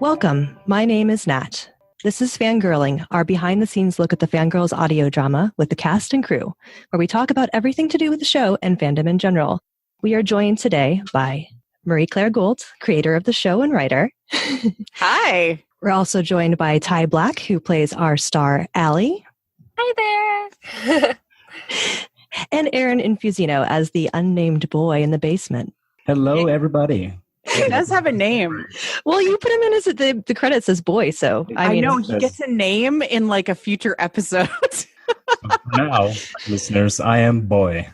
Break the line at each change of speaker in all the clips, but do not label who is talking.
Welcome. My name is Nat. This is Fangirling, our behind-the-scenes look at the Fangirls audio drama with the cast and crew, where we talk about everything to do with the show and fandom in general. We are joined today by Marie-Claire Gould, creator of the show and writer.
Hi.
We're also joined by Ty Black, who plays our star, Allie.
Hi there.
And Aaron Infusino as the unnamed boy in the basement.
Hello, everybody.
He does have a name.
Well, you put him in as the credit says boy, so I mean,
know he gets a name in like a future episode.
Now, listeners, I am boy.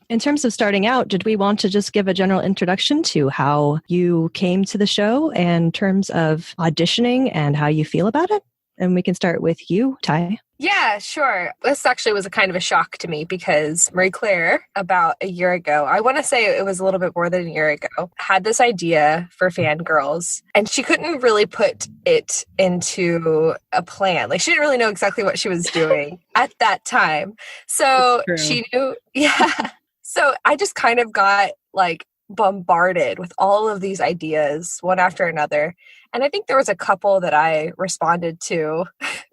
In terms of starting out, did we want to just give a general introduction to how you came to the show in terms of auditioning and how you feel about it? And we can start with you, Ty.
Yeah, sure. This actually was a kind of a shock to me because Marie-Claire, about a year ago, I want to say it was a little bit more than a year ago, had this idea for Fangirls, and she couldn't really put it into a plan. Like, she didn't really know exactly what she was doing at that time. So she knew, yeah. So I just kind of got like bombarded with all of these ideas, one after another. And I think there was a couple that I responded to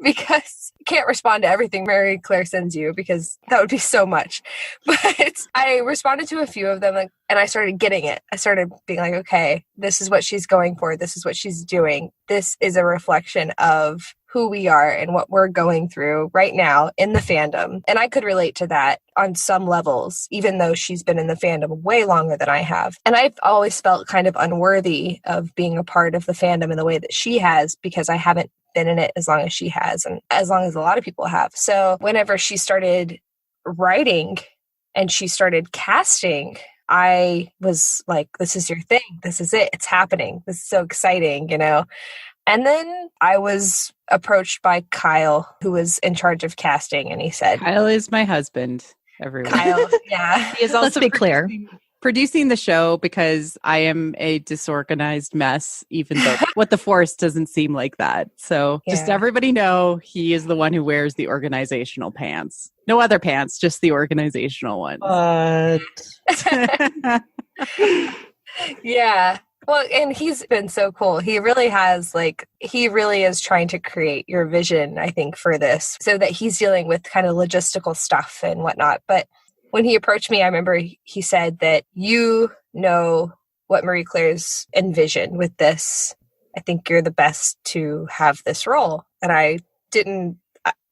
because you can't respond to everything Marie-Claire sends you because that would be so much. But I responded to a few of them and I started getting it. I started being like, okay, this is what she's going for. This is what she's doing. This is a reflection of who we are and what we're going through right now in the fandom. And I could relate to that on some levels, even though she's been in the fandom way longer than I have. And I've always felt kind of unworthy of being a part of the fandom in the way that she has because I haven't been in it as long as she has and as long as a lot of people have. So whenever she started writing and she started casting, I was like, this is your thing. This is it. It's happening. This is so exciting, you know? And then I was approached by Kyle, who was in charge of casting, and he said,
Kyle is my husband, everyone.
Kyle, yeah.
He is also
let's be clear.
Producing the show because I am a disorganized mess, even though what the Force doesn't seem like that. So just everybody know he is the one who wears the organizational pants. No other pants, just the organizational ones.
Yeah. Well, and he's been so cool. He really has, he really is trying to create your vision, I think, for this, so that he's dealing with kind of logistical stuff and whatnot. But when he approached me, I remember he said that you know what Marie-Claire's envisioned with this. I think you're the best to have this role. And I didn't,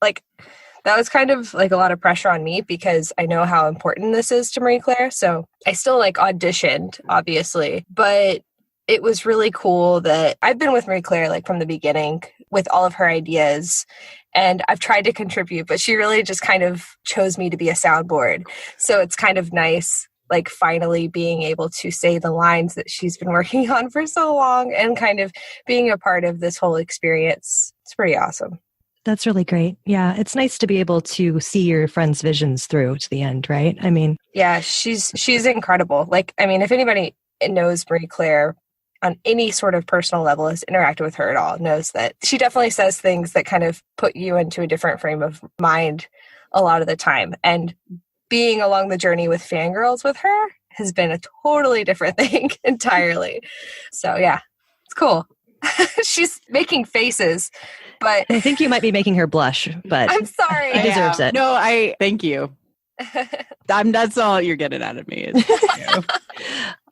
that was kind of like a lot of pressure on me because I know how important this is to Marie-Claire. So I still auditioned, obviously, but it was really cool that I've been with Marie-Claire from the beginning with all of her ideas, and I've tried to contribute, but she really just kind of chose me to be a soundboard. So it's kind of nice, finally being able to say the lines that she's been working on for so long and kind of being a part of this whole experience. It's pretty awesome.
That's really great. Yeah, it's nice to be able to see your friends' visions through to the end, right? I mean,
yeah, she's incredible. If anybody knows Marie-Claire on any sort of personal level, has interacted with her at all, knows that she definitely says things that kind of put you into a different frame of mind a lot of the time. And being along the journey with Fangirls with her has been a totally different thing entirely. So yeah, it's cool. She's making faces, but
I think you might be making her blush, but
I'm sorry.
She deserves it.
No, thank you. That's all you're getting out of me.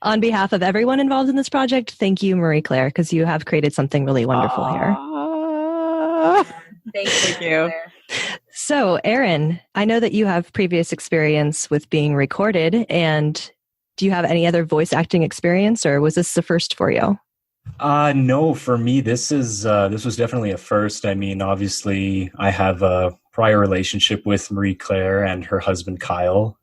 On behalf of everyone involved in this project, thank you, Marie-Claire, because you have created something really wonderful here.
Thank you.
So, Aaron, I know that you have previous experience with being recorded, and do you have any other voice acting experience, or was this the first for you?
No, for me, this was definitely a first. I mean, obviously, I have a prior relationship with Marie-Claire and her husband, Kyle,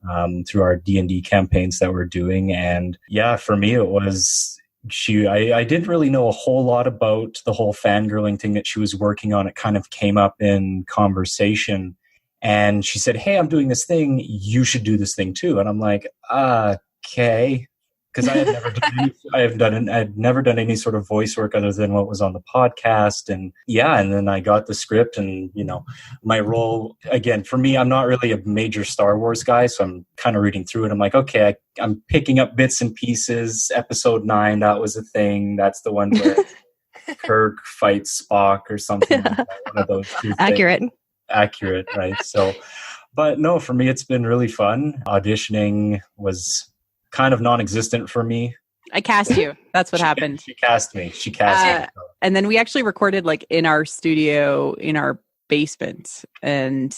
through our D&D campaigns that we're doing. And yeah, for me, it was I didn't really know a whole lot about the whole fangirling thing that she was working on. It kind of came up in conversation. And she said, hey, I'm doing this thing. You should do this thing too. And I'm like, okay. because I had never done any sort of voice work other than what was on the podcast. And and then I got the script, and my role, again, for me, I'm not really a major Star Wars guy, so I'm kind of reading through it. I'm like, okay, I'm picking up bits and pieces. Episode 9, that was a thing. That's the one where Kirk fights Spock or something like that, one of those two things. Accurate, right? So, but no, for me, it's been really fun. Auditioning was kind of non-existent for me.
I cast you. That's what happened.
She cast me.
And then we actually recorded like in our studio, in our basement. And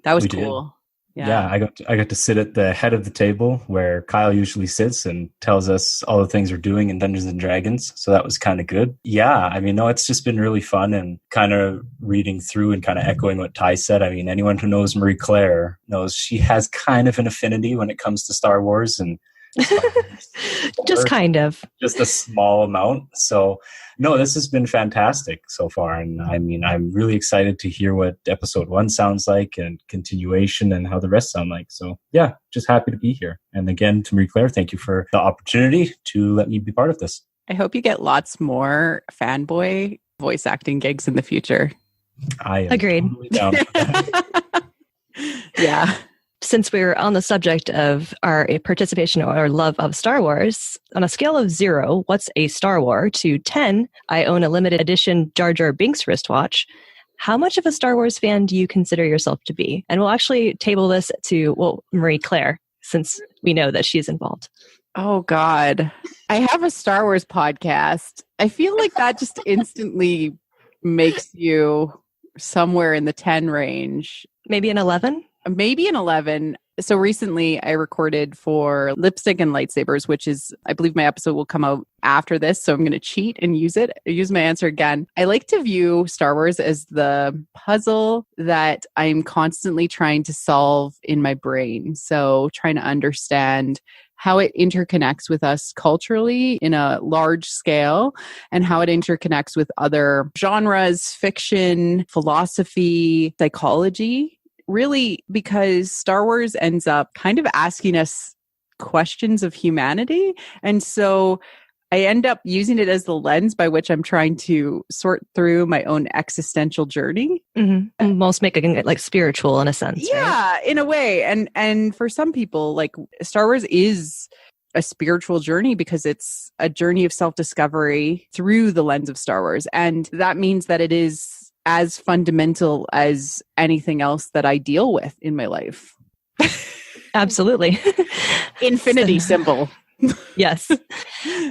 that was cool.
Yeah, I got to sit at the head of the table where Kyle usually sits and tells us all the things we're doing in Dungeons and Dragons. So that was kind of good. Yeah, I mean, no, it's just been really fun, and kind of reading through and kind of echoing what Ty said. I mean, anyone who knows Marie Claire knows she has kind of an affinity when it comes to Star Wars, and
just
a small amount. So no, this has been fantastic so far, and I mean, I'm really excited to hear what episode 1 sounds like and continuation and how the rest sound like. So yeah, just happy to be here. And again, to Marie Claire, thank you for the opportunity to let me be part of this.
I hope you get lots more fanboy voice acting gigs in the future.
I am
agreed.
Totally down for that.
Yeah.
Since we're on the subject of our participation or love of Star Wars, on a scale of 0, what's a Star Wars, to 10, I own a limited edition Jar Jar Binks wristwatch. How much of a Star Wars fan do you consider yourself to be? And we'll actually table this to, Marie Claire, since we know that she's involved.
Oh, God. I have a Star Wars podcast. I feel like that just instantly makes you somewhere in the 10 range.
Maybe an 11?
Maybe an 11. So recently I recorded for Lipstick and Lightsabers, which is, I believe my episode will come out after this. So I'm going to cheat and use my answer again. I like to view Star Wars as the puzzle that I'm constantly trying to solve in my brain. So trying to understand how it interconnects with us culturally in a large scale, and how it interconnects with other genres, fiction, philosophy, psychology. Really, because Star Wars ends up kind of asking us questions of humanity. And so I end up using it as the lens by which I'm trying to sort through my own existential journey.
Mm-hmm. Almost making it like spiritual in a sense.
Yeah,
right?
In a way. And for some people, like, Star Wars is a spiritual journey because it's a journey of self-discovery through the lens of Star Wars. And that means that it is as fundamental as anything else that I deal with in my life.
Absolutely.
Infinity symbol.
Yes.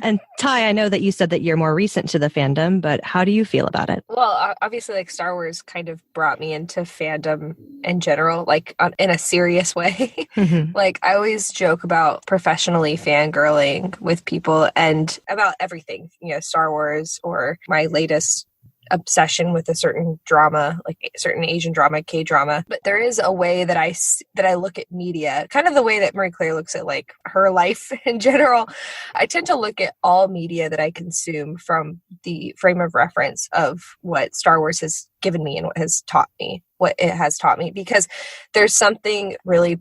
And Ty, I know that you said that you're more recent to the fandom, but how do you feel about it?
Well, obviously, like, Star Wars kind of brought me into fandom in general, like in a serious way. Mm-hmm. Like, I always joke about professionally fangirling with people and about everything, Star Wars, or my latest obsession with a certain drama, like a certain Asian drama, K-drama. But there is a way that I look at media, kind of the way that Marie Claire looks at like her life in general. I tend to look at all media that I consume from the frame of reference of what Star Wars has given me and what it has taught me, because there's something really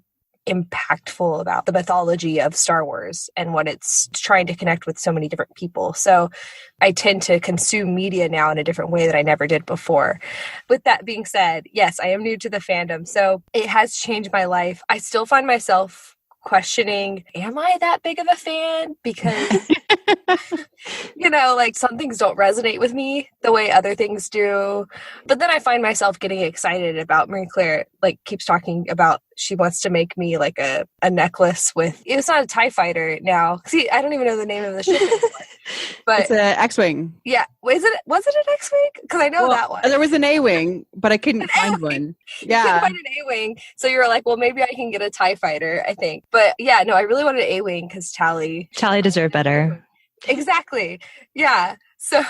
impactful about the mythology of Star Wars and what it's trying to connect with so many different people. So I tend to consume media now in a different way that I never did before. With that being said, yes, I am new to the fandom, so it has changed my life. I still find myself questioning, am I that big of a fan? Because, like, some things don't resonate with me the way other things do. But then I find myself getting excited about Marie Claire, like, keeps talking about she wants to make me like a necklace with, it's not a TIE fighter now. See, I don't even know the name of the ship anymore. But
it's an X-Wing.
Yeah. Was it an X-Wing? Because I know that one.
There was an A-Wing, but I couldn't find one. Yeah.
You couldn't find an A-Wing. So you were like, well, maybe I can get a TIE fighter, I think. But yeah, no, I really wanted an A-Wing because Tally
deserved better.
Exactly. Yeah. So,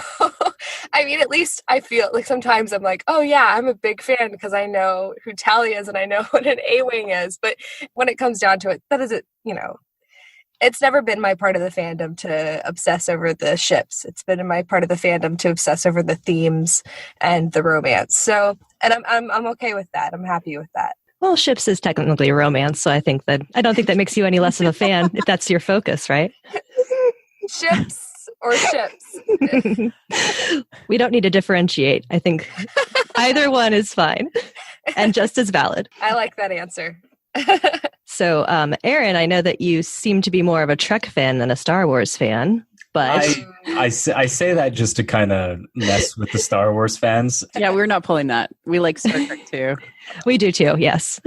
I mean, at least I feel like sometimes I'm like, oh yeah, I'm a big fan because I know who Tally is and I know what an A-Wing is. But when it comes down to it, that isn't, it's never been my part of the fandom to obsess over the ships. It's been my part of the fandom to obsess over the themes and the romance. So, and I'm okay with that. I'm happy with that.
Well, ships is technically romance, so I don't think that makes you any less of a fan if that's your focus, right?
Ships or ships?
We don't need to differentiate. I think either one is fine and just as valid.
I like that answer.
So, Aaron, I know that you seem to be more of a Trek fan than a Star Wars fan, but
I say that just to kind of mess with the Star Wars fans.
Yeah, we're not pulling that. We like Star Trek too.
We do too, yes.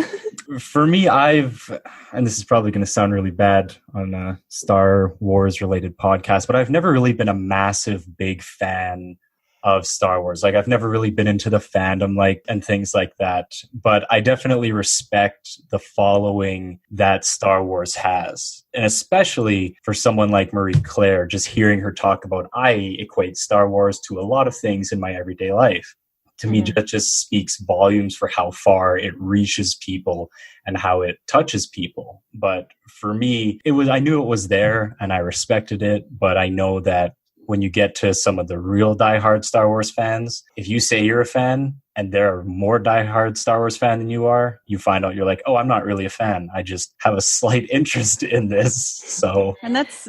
For me, and this is probably going to sound really bad on a Star Wars related podcast, but I've never really been a massive, big fan of Star Wars. Like, I've never really been into the fandom, and things like that. But I definitely respect the following that Star Wars has. And especially for someone like Marie Claire, just hearing her talk about, I equate Star Wars to a lot of things in my everyday life. To me, that just speaks volumes for how far it reaches people and how it touches people. But for me, I knew it was there and I respected it. But I know that when you get to some of the real diehard Star Wars fans, if you say you're a fan and there are more diehard Star Wars fan than you are, you find out you're like, oh, I'm not really a fan. I just have a slight interest in this. So,
and that's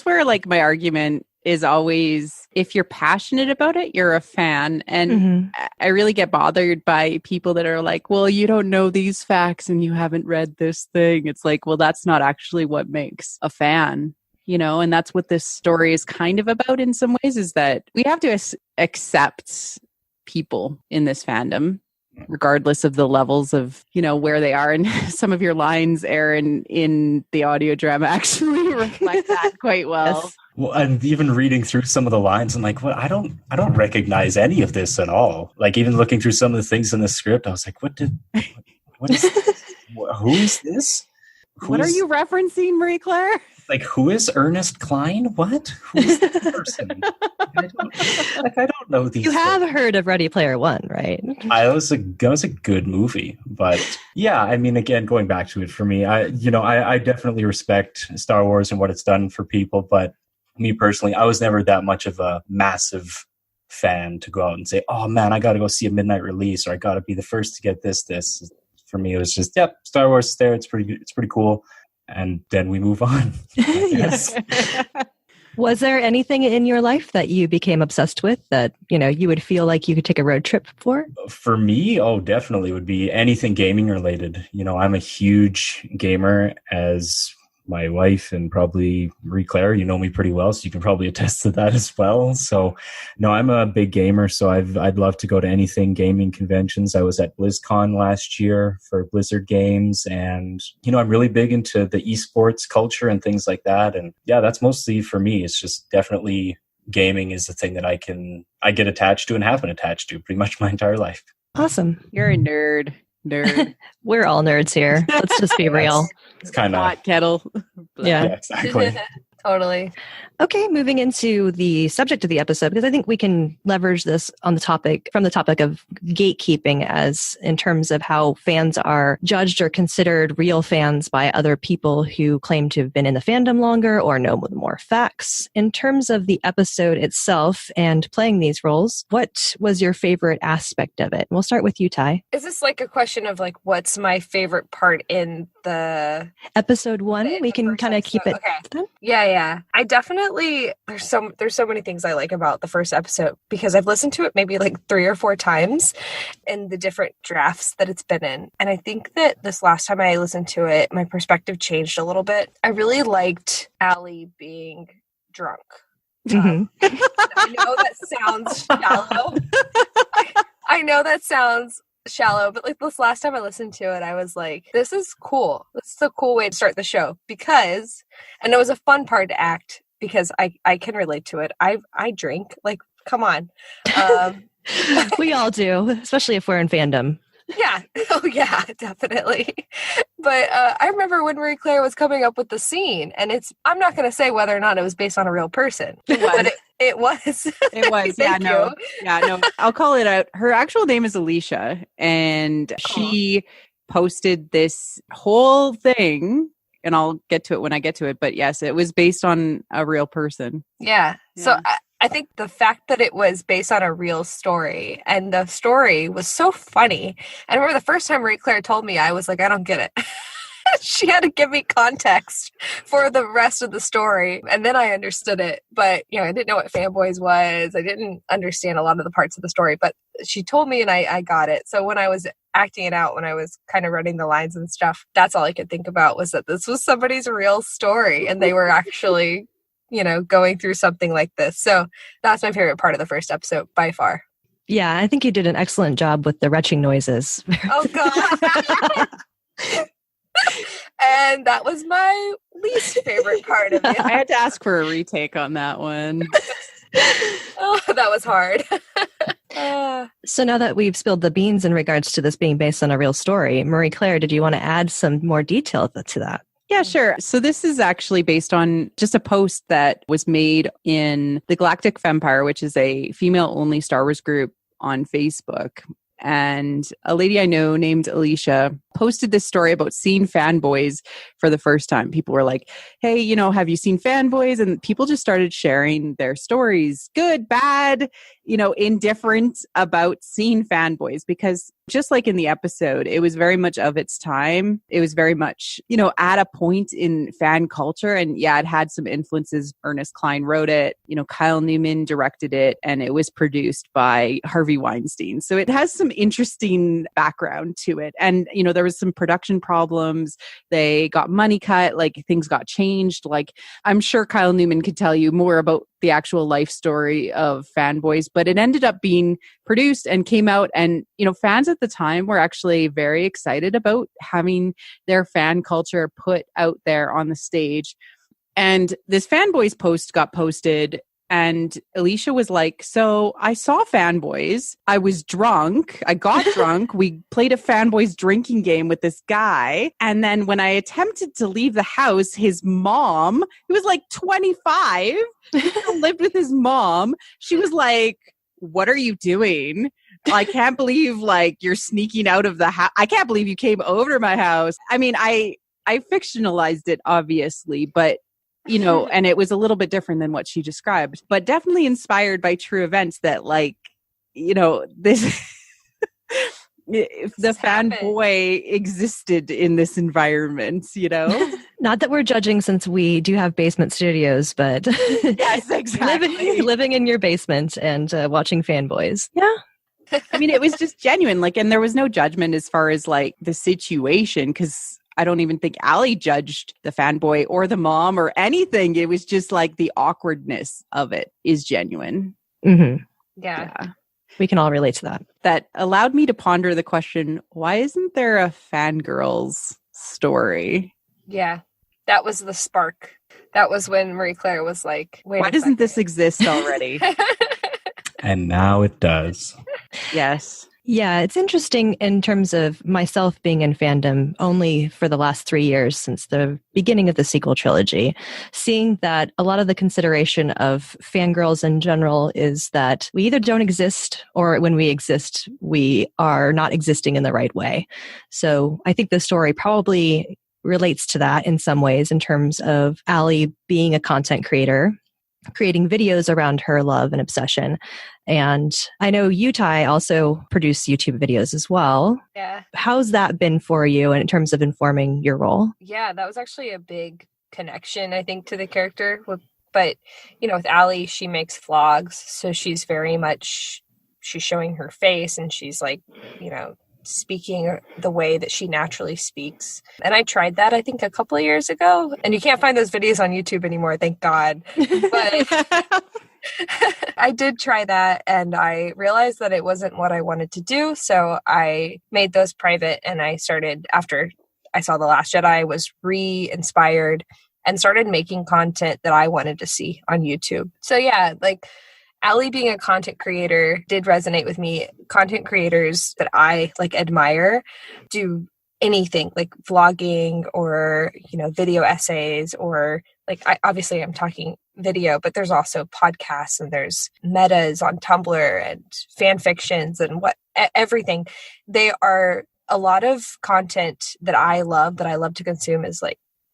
where my argument is always, if you're passionate about it, you're a fan. And I really get bothered by people that are like, well, you don't know these facts and you haven't read this thing. It's like, well, that's not actually what makes a fan. And that's what this story is kind of about in some ways, is that we have to accept people in this fandom, regardless of the levels of, where they are. And some of your lines, Aaron, in the audio drama actually reflect that quite well.
Yes.
Well, and even reading through some of the lines, I'm like, I don't recognize any of this at all. Like, even looking through some of the things in the script, I was like, what is this? Who is this?
What are you referencing, Marie Claire?
Like, who is Ernest Klein? What? Who is this person? I don't know these.
You have heard of Ready Player One, right?
That was a good movie, but yeah, I mean, again, going back to it, for me, I definitely respect Star Wars and what it's done for people, but me personally, I was never that much of a massive fan to go out and say, oh man, I got to go see a midnight release, or I got to be the first to get this. For me, it was just, yep, Star Wars is there. It's pretty cool. And then we move on.
Yes. Was there anything in your life that you became obsessed with that, you would feel like you could take a road trip for?
For me, definitely would be anything gaming related. I'm a huge gamer, as my wife and probably Marie Claire, you know me pretty well, so you can probably attest to that as well. So, no, I'm a big gamer, so I'd love to go to anything gaming conventions. I was at BlizzCon last year for Blizzard games, and I'm really big into the esports culture and things like that. And yeah, that's mostly for me. It's just definitely gaming is the thing that I get attached to and have been attached to pretty much my entire life.
Awesome.
You're a nerd.
We're all nerds here. Let's just be real.
It's kind of
hot kettle.
Yeah,
exactly.
Totally.
Okay, moving into the subject of the episode, because I think we can leverage this from the topic of gatekeeping, as in terms of how fans are judged or considered real fans by other people who claim to have been in the fandom longer or know more facts. In terms of the episode itself and playing these roles, what was your favorite aspect of it? We'll start with you, Ty.
Is this like a question of what's my favorite part in the
episode one? We can kind of keep it.
Okay. Yeah. I definitely, there's so many things I like about the first episode, because I've listened to it maybe 3 or 4 times in the different drafts that it's been in. And I think that this last time I listened to it, my perspective changed a little bit. I really liked Allie being drunk.
Mm-hmm.
I know that sounds shallow. I know that sounds shallow, but this last time I listened to it, I was like, this is cool. This is a cool way to start the show, and it was a fun part to act, because I can relate to it. I drink, come on.
We all do, especially if we're in fandom.
Yeah. Oh yeah, definitely. But I remember when Marie Claire was coming up with the scene, and I'm not going to say whether or not it was based on a real person.
It was.
But it was.
It was.
Thank you.
Yeah, no. I'll call it out. Her actual name is Alicia, and she posted this whole thing, and I'll get to it when I get to it. But yes, it was based on a real person.
Yeah. So I think the fact that it was based on a real story, and the story was so funny. I remember the first time Marie Claire told me, I was like, I don't get it. She had to give me context for the rest of the story, and then I understood it. But, I didn't know what fanboys was. I didn't understand a lot of the parts of the story, but she told me and I got it. So when I was acting it out, when I was kind of writing the lines and stuff, that's all I could think about was that this was somebody's real story and they were actually, going through something like this. So that's my favorite part of the first episode by far.
Yeah, I think you did an excellent job with the retching noises.
Oh, God. And that was my least favorite part of it.
I had to ask for a retake on that one.
Oh, that was hard.
So now that we've spilled the beans in regards to this being based on a real story, Marie Claire, did you want to add some more detail to that?
Yeah, sure. So this is actually based on just a post that was made in the Galactic Fempire, which is a female-only Star Wars group on Facebook. And a lady I know named Alicia posted this story about seeing fanboys for the first time. People were like, hey, have you seen fanboys? And people just started sharing their stories, good, bad, indifferent about seeing fanboys. Because just like in the episode, it was very much of its time. It was very much, at a point in fan culture. And yeah, it had some influences. Ernest Cline wrote it, Kyle Newman directed it, and it was produced by Harvey Weinstein. So it has some interesting background to it. And, there was some production problems. They got money cut, like things got changed. Like I'm sure Kyle Newman could tell you more about the actual life story of fanboys, but it ended up being produced and came out. And, fans at the time were actually very excited about having their fan culture put out there on the stage. And this fanboys post got posted. And Alicia was like, so I saw fanboys. I was drunk. I got drunk. We played a fanboys drinking game with this guy. And then when I attempted to leave the house, his mom, he was like 25, he still lived with his mom. She was like, what are you doing? I can't believe you're sneaking out of the house. I can't believe you came over to my house. I mean, I this it obviously, but and it was a little bit different than what she described, but definitely inspired by true events that this, if the fanboy existed in this environment,
Not that we're judging since we do have basement studios, but
yes, exactly.
living in your basement and watching fanboys. Yeah.
I mean, it was just genuine, and there was no judgment as far as the situation, because I don't even think Allie judged the fanboy or the mom or anything. It was just the awkwardness of it is genuine.
Mm-hmm.
Yeah.
We can all relate to that.
That allowed me to ponder the question, why isn't there a Fangirls story?
Yeah. That was the spark. That was when Marie Claire was like, wait,
why doesn't this exist already?
And now it does.
Yes.
Yeah, it's interesting in terms of myself being in fandom only for the last 3 years since the beginning of the sequel trilogy, seeing that a lot of the consideration of fangirls in general is that we either don't exist or when we exist, we are not existing in the right way. So I think the story probably relates to that in some ways in terms of Allie being a content creator, creating videos around her love and obsession. And I know you, Ty, also produce YouTube videos as well.
Yeah.
How's that been for you in terms of informing your role?
Yeah, that was actually a big connection, I think, to the character. But, with Allie, she makes vlogs. So she's very much, she's showing her face and she's speaking the way that she naturally speaks. And I tried that, I think, a couple of years ago. And you can't find those videos on YouTube anymore, thank God. But I did try that and I realized that it wasn't what I wanted to do. So I made those private and I started, after I saw The Last Jedi, I was re-inspired and started making content that I wanted to see on YouTube. So yeah, Allie being a content creator did resonate with me. Content creators that I admire do anything like vlogging or, video essays or obviously I'm talking video, but there's also podcasts and there's metas on Tumblr and fan fictions and everything. They are a lot of content that I love to consume is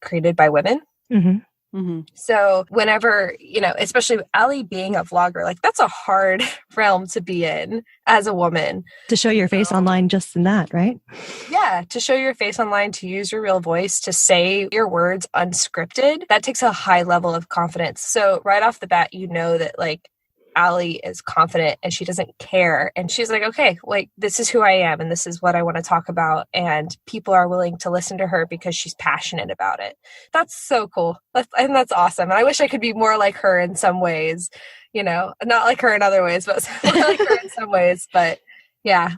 created by women.
Mm-hmm.
Mm-hmm.
So whenever, especially Allie being a vlogger, like that's a hard realm to be in as a woman.
To show your face online just in that, right?
Yeah, to show your face online, to use your real voice, to say your words unscripted, that takes a high level of confidence. So right off the bat, that like Allie is confident and she doesn't care. And she's like, okay, like this is who I am and this is what I want to talk about. And people are willing to listen to her because she's passionate about it. That's so cool. That's awesome. And I wish I could be more like her in some ways, not like her in other ways, but more like her in some ways. But yeah,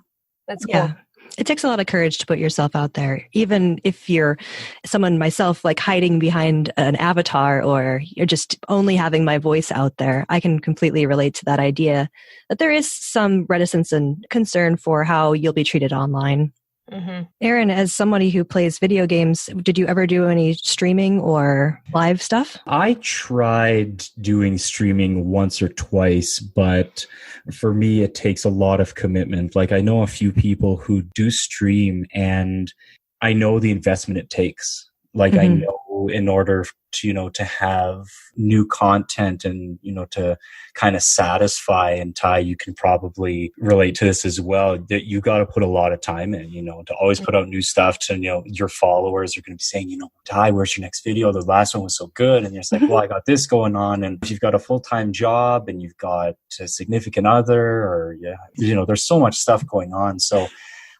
that's cool.
Yeah. It takes a lot of courage to put yourself out there, even if you're someone myself, like hiding behind an avatar or you're just only having my voice out there. I can completely relate to that idea that there is some reticence and concern for how you'll be treated online.
Mm-hmm.
Erin, as somebody who plays video games, did you ever do any streaming or live stuff?
I tried doing streaming once or twice, but for me, it takes a lot of commitment. Like I know a few people who do stream and I know the investment it takes. Like I know in order to, to have new content and, to kind of satisfy, and Ty, you can probably relate to this as well, that you got to put a lot of time in, to always put out new stuff to, your followers are going to be saying, Ty, where's your next video? The last one was so good. And you're just like, well, I got this going on. And if you've got a full-time job and you've got a significant other or, there's so much stuff going on. So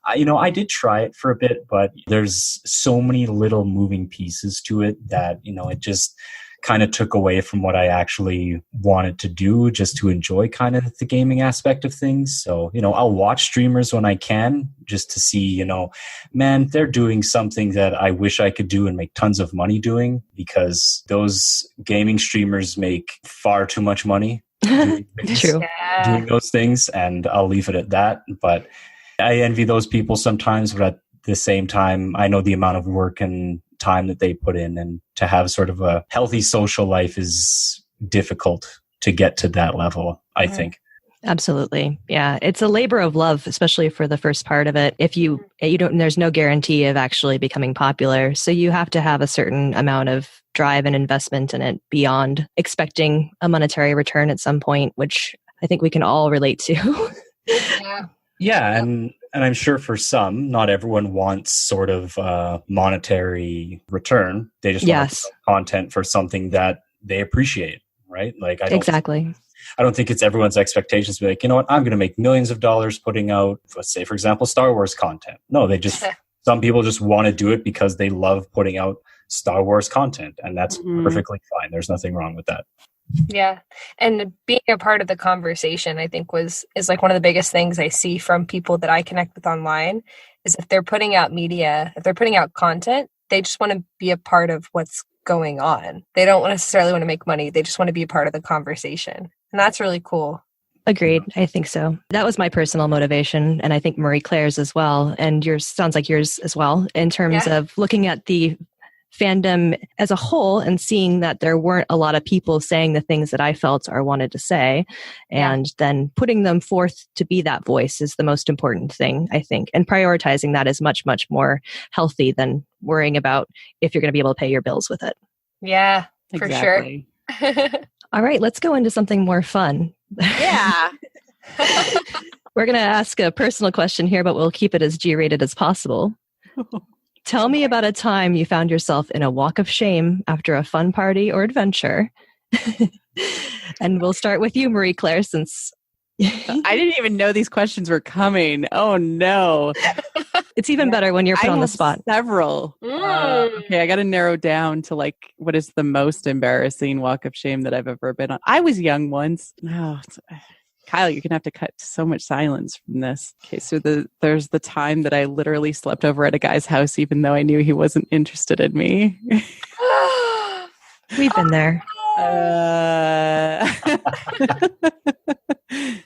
I did try it for a bit, but there's so many little moving pieces to it that, it just kind of took away from what I actually wanted to do, just to enjoy kind of the gaming aspect of things. So, I'll watch streamers when I can just to see, man, they're doing something that I wish I could do and make tons of money doing, because those gaming streamers make far too much money doing those things. And I'll leave it at that. But I envy those people sometimes, but at the same time, I know the amount of work and time that they put in, and to have sort of a healthy social life is difficult to get to that level, I think.
Absolutely. Yeah. It's a labor of love, especially for the first part of it. If you don't, there's no guarantee of actually becoming popular. So you have to have a certain amount of drive and investment in it beyond expecting a monetary return at some point, which I think we can all relate to.
Yeah, and I'm sure for some, not everyone wants sort of monetary return. They just want content for something that they appreciate, right? Like I don't think it's everyone's expectations to be like, you know what, I'm going to make millions of dollars putting out, let's say, for example, Star Wars content. No, they just some people just want to do it because they love putting out Star Wars content, and that's perfectly fine. There's nothing wrong with that.
Yeah. And being a part of the conversation, I think is like one of the biggest things I see from people that I connect with online is if they're putting out media, if they're putting out content, they just want to be a part of what's going on. They don't necessarily want to make money. They just want to be a part of the conversation. And that's really cool.
Agreed. I think so. That was my personal motivation. And I think Marie Claire's as well. And yours sounds like yours as well, in terms of looking at the fandom as a whole and seeing that there weren't a lot of people saying the things that I felt or wanted to say, and then putting them forth to be that voice is the most important thing, I think. And prioritizing that is much, much more healthy than worrying about if you're going to be able to pay your bills with it.
Yeah, for sure.
All right, let's go into something more fun.
Yeah.
We're going to ask a personal question here, but we'll keep it as G-rated as possible. Tell me about a time you found yourself in a walk of shame after a fun party or adventure. And we'll start with you, Marie Claire, since
I didn't even know these questions were coming. Oh, no.
It's even better when you're put on the spot.
Several. Okay, I got to narrow down to like what is the most embarrassing walk of shame that I've ever been on. I was young once. Oh, Kyle, you're going to have to cut so much silence from this. Okay, so there's the time that I literally slept over at a guy's house even though I knew he wasn't interested in me.
We've been there.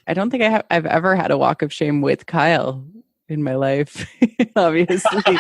I don't think I've ever had a walk of shame with Kyle in my life, obviously.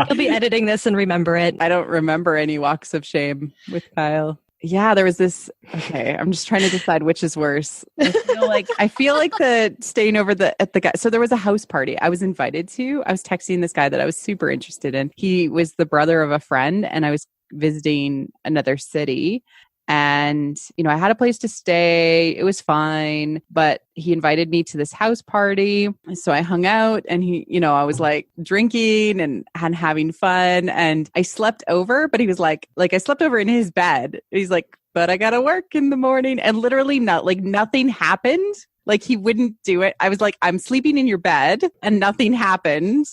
You'll be editing this and remember it.
I don't remember any walks of shame with Kyle. Yeah, there was this. Okay, I'm just trying to decide which is worse. I feel like the staying over at the guy. So there was a house party I was invited to. I was texting this guy that I was super interested in. He was the brother of a friend, and I was visiting another city. And, I had a place to stay. It was fine. But he invited me to this house party. So I hung out and I was like drinking and having fun. And I slept over, but he was like I slept over in his bed. He's like, but I got to work in the morning. And literally nothing happened. Like he wouldn't do it. I was like, I'm sleeping in your bed and nothing happened.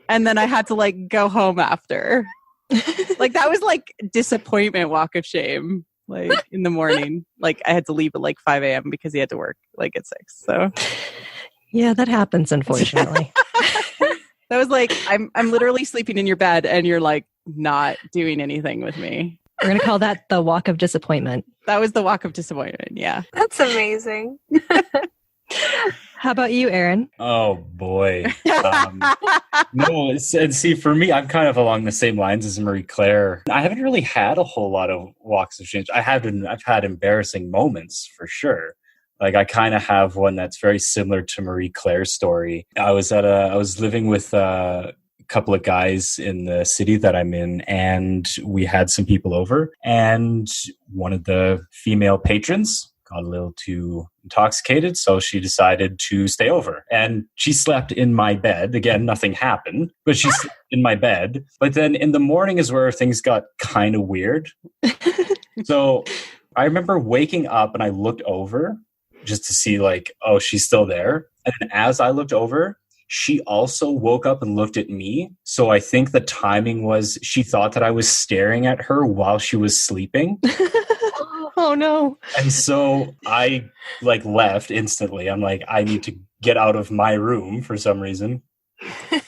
And then I had to go home after. That was disappointment, walk of shame. In the morning, I had to leave at 5 a.m. because he had to work at 6. So
yeah, that happens, unfortunately.
That was I'm literally sleeping in your bed and you're not doing anything with me.
We're going to call that the walk of disappointment.
That was the walk of disappointment. Yeah.
That's amazing.
How about you, Aaron?
Oh boy. No, and see, for me, I'm kind of along the same lines as Marie Claire. I haven't really had a whole lot of walks of shame. I've had embarrassing moments for sure. I kind of have one that's very similar to Marie Claire's story. I was living with a couple of guys in the city that I'm in, and we had some people over, and one of the female patrons got a little too intoxicated, so she decided to stay over. And she slept in my bed. Again, nothing happened, but she slept in my bed. But then in the morning is where things got kind of weird. So I remember waking up and I looked over just to see oh, she's still there. And then as I looked over, she also woke up and looked at me. So I think the timing was she thought that I was staring at her while she was sleeping.
Oh no.
And so I left instantly. I'm like, I need to get out of my room for some reason.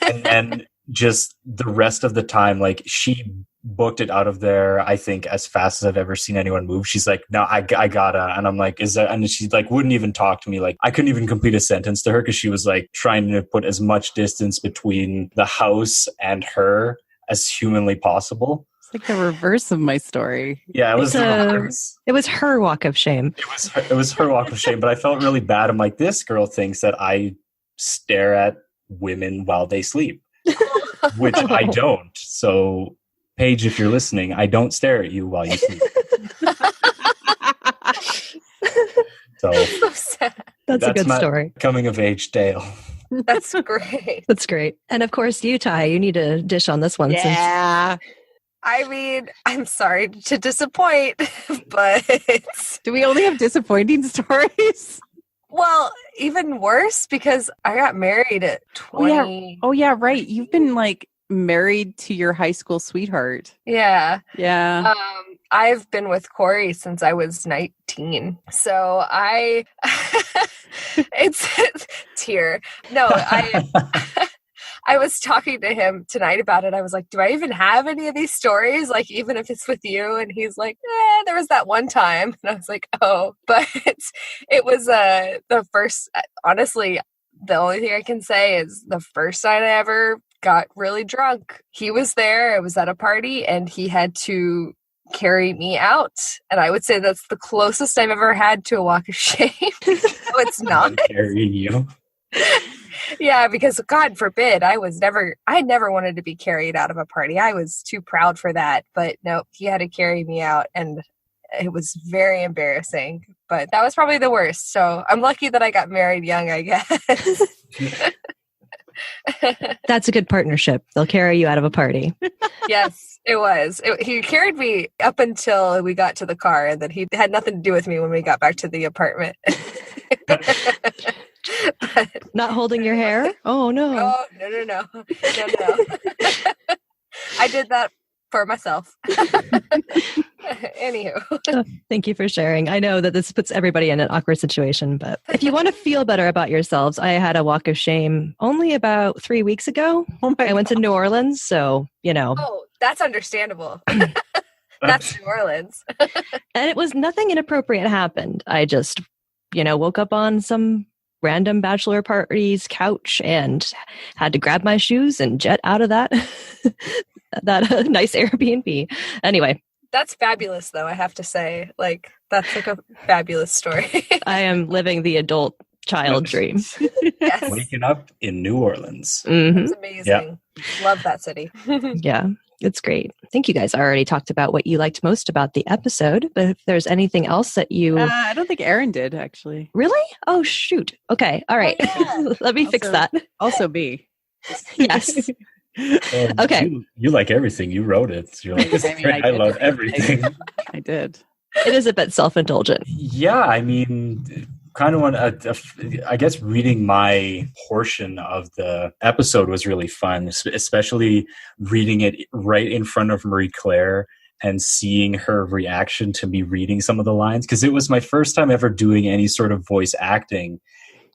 And then just the rest of the time, she booked it out of there, I think, as fast as I've ever seen anyone move. She's like, no, I gotta. And I'm like, is that? And she wouldn't even talk to me. I couldn't even complete a sentence to her because she was trying to put as much distance between the house and her as humanly possible.
It's the reverse of my story.
Yeah, it was the reverse.
It was her walk of shame.
It was her walk of shame, but I felt really bad. I'm like, this girl thinks that I stare at women while they sleep, which I don't. So, Paige, if you're listening, I don't stare at you while you sleep. So
sad.
That's a good story.
Coming of age tale.
That's great.
That's great. And of course, you, Ty, you need a dish on this one.
Yeah.
I mean, I'm sorry to disappoint, but
do we only have disappointing stories?
Well, even worse because I got married at 20.
Oh yeah, right. You've been married to your high school sweetheart.
Yeah.
Yeah.
I've been with Corey since I was 19. So it's tear. No, I was talking to him tonight about it. I was like, do I even have any of these stories? Even if it's with you? And he's like, there was that one time. And I was like, oh, but it was the first, honestly, the only thing I can say is the first night I ever got really drunk. He was there. I was at a party and he had to carry me out. And I would say that's the closest I've ever had to a walk of shame. No, it's not.
Carrying you.
Yeah, because God forbid, I never wanted to be carried out of a party. I was too proud for that. But no, he had to carry me out and it was very embarrassing. But that was probably the worst. So I'm lucky that I got married young, I guess.
That's a good partnership. They'll carry you out of a party.
Yes, it was. He carried me up until we got to the car, and then he had nothing to do with me when we got back to the apartment.
Not holding your hair? Oh, no.
Oh, no. I did that for myself. Anywho.
Thank you for sharing. I know that this puts everybody in an awkward situation, but if you want to feel better about yourselves, I had a walk of shame only about 3 weeks ago. I went to New Orleans, so,
Oh, that's understandable. That's New Orleans.
And it was nothing inappropriate happened. I just, woke up on some random bachelor party's couch and had to grab my shoes and jet out of that nice Airbnb. Anyway.
That's fabulous, though, I have to say. That's a fabulous story.
I am living the adult child dream.
Yes.
Waking up in New Orleans.
Mm-hmm.
That's amazing. Yeah. Love that city.
Yeah. It's great. I think you guys already talked about what you liked most about the episode, but if there's anything else that you...
I don't think Erin did, actually.
Really? Oh, shoot. Okay. All right.
Oh, yeah.
Let me fix that.
Also me.
Yes. Okay.
You like everything. You wrote it. You're like, this is great. I love everything.
I did.
It is a bit self-indulgent.
Yeah, I mean, kind of want I guess reading my portion of the episode was really fun, especially reading it right in front of Marie Claire and seeing her reaction to me reading some of the lines, because it was my first time ever doing any sort of voice acting.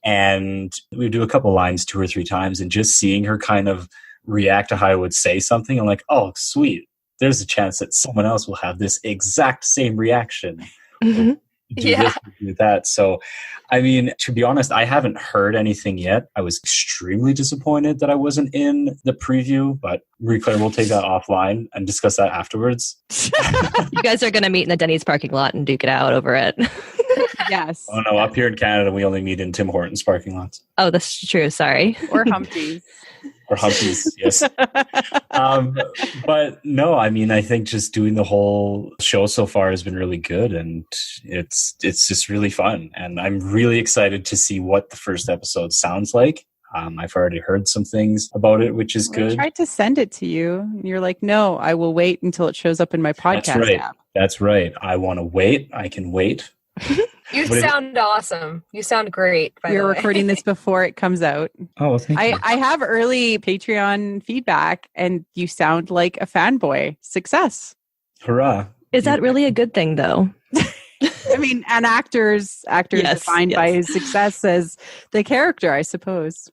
And we would do a couple lines 2 or 3 times, and just seeing her kind of react to how I would say something, I'm like, oh, sweet. There's a chance that someone else will have this exact same reaction.
Mm-hmm.
Do this, do that. So, I mean, to be honest, I haven't heard anything yet. I was extremely disappointed that I wasn't in the preview, but Marie Claire will take that offline and discuss that afterwards.
You guys are going to meet in the Denny's parking lot and duke it out over it.
Yes.
Oh no, up here in Canada, we only meet in Tim Hortons parking lots.
Oh, that's true. Sorry.
Or Humpty's.
Or Humpty's, yes. But no, I mean, I think just doing the whole show so far has been really good, and it's just really fun. And I'm really excited to see what the first episode sounds like. I've already heard some things about it, which is good.
I tried to send it to you, and you're like, no, I will wait until it shows up in my podcast app.
That's right. I want to wait. I can wait.
You sound awesome. You sound great, by the way.
We're recording this before it comes out.
Oh, well, thank you.
I have early Patreon feedback, and you sound like a fanboy. Success.
Hurrah.
Is that really a good thing, though?
I mean, an actor's defined by his success as the character, I suppose.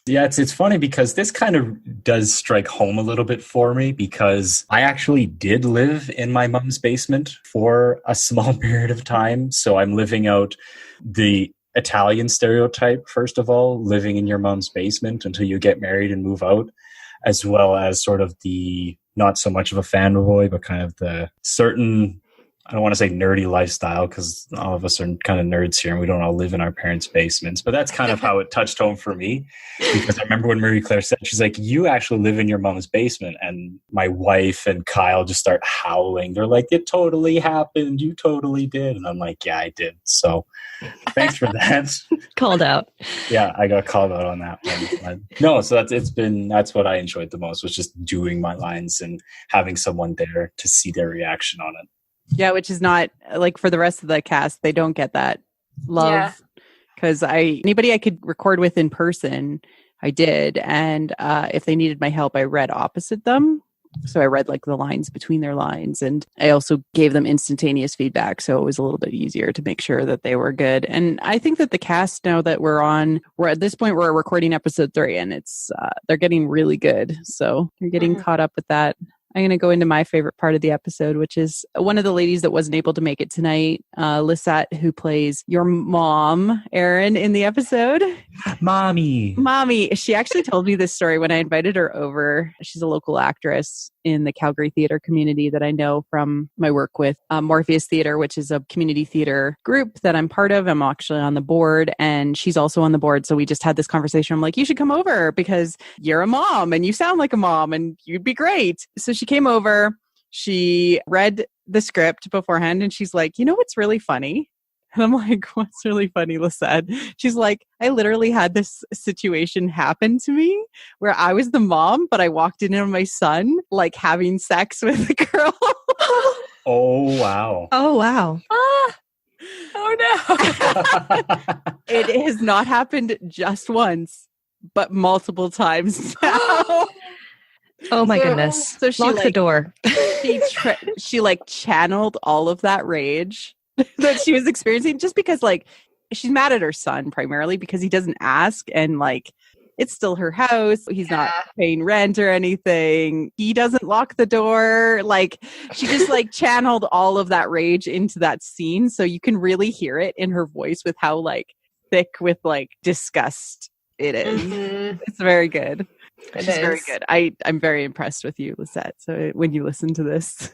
Yeah, it's funny because this kind of does strike home a little bit for me, because I actually did live in my mom's basement for a small period of time. So I'm living out the Italian stereotype, first of all, living in your mom's basement until you get married and move out, as well as sort of the not so much of a fanboy, but kind of the certain, I don't want to say nerdy lifestyle, because all of us are kind of nerds here and we don't all live in our parents' basements. But that's kind of how it touched home for me, because I remember when Marie Claire said, she's like, you actually live in your mom's basement. And my wife and Kyle just start howling. They're like, it totally happened. You totally did. And I'm like, yeah, I did. So thanks for that.
Called out.
Yeah, I got called out on that one. No, so that's what I enjoyed the most, was just doing my lines and having someone there to see their reaction on it.
Yeah, which is not like for the rest of the cast, they don't get that love, because anybody I could record with in person, I did. And if they needed my help, I read opposite them. So I read like the lines between their lines, and I also gave them instantaneous feedback. So it was a little bit easier to make sure that they were good. And I think that the cast, now that we're at this point, we're recording episode 3, and it's they're getting really good. So you're getting caught up with that. I'm going to go into my favorite part of the episode, which is one of the ladies that wasn't able to make it tonight, Lisette, who plays your mom, Erin, in the episode.
Mommy.
She actually told me this story when I invited her over. She's a local actress in the Calgary theater community that I know from my work with Morpheus Theater, which is a community theater group that I'm part of. I'm actually on the board, and she's also on the board. So we just had this conversation. I'm like, you should come over because you're a mom and you sound like a mom and you'd be great. So she came over, she read the script beforehand, and she's like, you know what's really funny? And I'm like, what's really funny, Lisette? She's like, I literally had this situation happen to me where I was the mom, but I walked in on my son, like having sex with a girl.
Oh, wow.
Oh, wow.
Oh, no.
It has not happened just once, but multiple times now.
Oh, my goodness. So she locked the door.
She like channeled all of that rage that she was experiencing, just because like she's mad at her son primarily because he doesn't ask, and like it's still her house. He's not paying rent or anything. He doesn't lock the door. Like she just like channeled all of that rage into that scene. So you can really hear it in her voice with how like thick with like disgust it is. Mm-hmm. It's very good. She's very good. I'm very impressed with you, Lisette. So when you listen to this.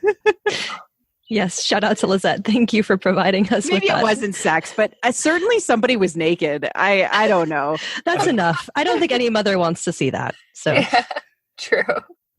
Yes, shout out to Lisette. Thank you for providing us
Maybe
with that.
It wasn't sex, but certainly somebody was naked. I don't know.
That's enough. I don't think any mother wants to see that. So
yeah, true.